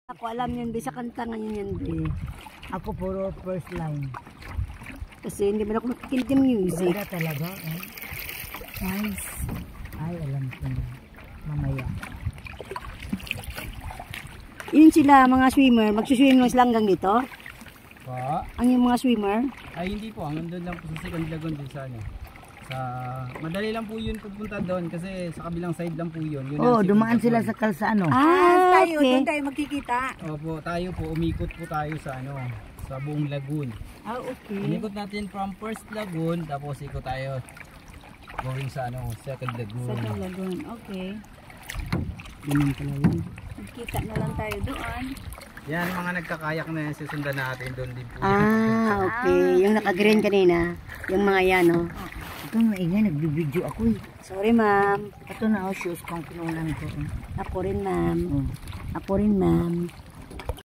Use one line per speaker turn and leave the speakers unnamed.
Ako alam yan, be. Sa kanta ngayon yan, be.
Ako puro first line.
Kasi hindi man ako makikinig ng music.
Ganda talaga. Eh? Nice. Ay, alam ko na. Mamaya.
Yun sila, mga swimmer. Magsuswim lang sila hanggang dito.
Pa?
Ang yung mga swimmer.
Ay hindi po, ang nandun lang po sa second lagoon din sa ano. Madali lang po yun pupunta doon kasi sa kabilang side lang po yun.
Oh, dumaan sila sa kalsano.
Tayo,
Doon tayo magkikita.
Opo, tayo po, umikot po tayo sa ano, sa buong lagoon.
Okay.
Umikot natin from first lagoon, tapos ikot tayo going sa ano, second lagoon.
Second lagoon, okay.
Ganun pala yun.
Magkita na lang tayo doon.
Yan, mga nagkakayak na yan, susundan natin doon din po.
Okay. Yung naka-green kanina. Yung mga yan, no?
Ito maingay, nagbibideo ako eh.
Sorry, ma'am.
Ito na, shoes kong kinunan ko.
Ako rin, ma'am.
Oh.
Ako rin, ma'am.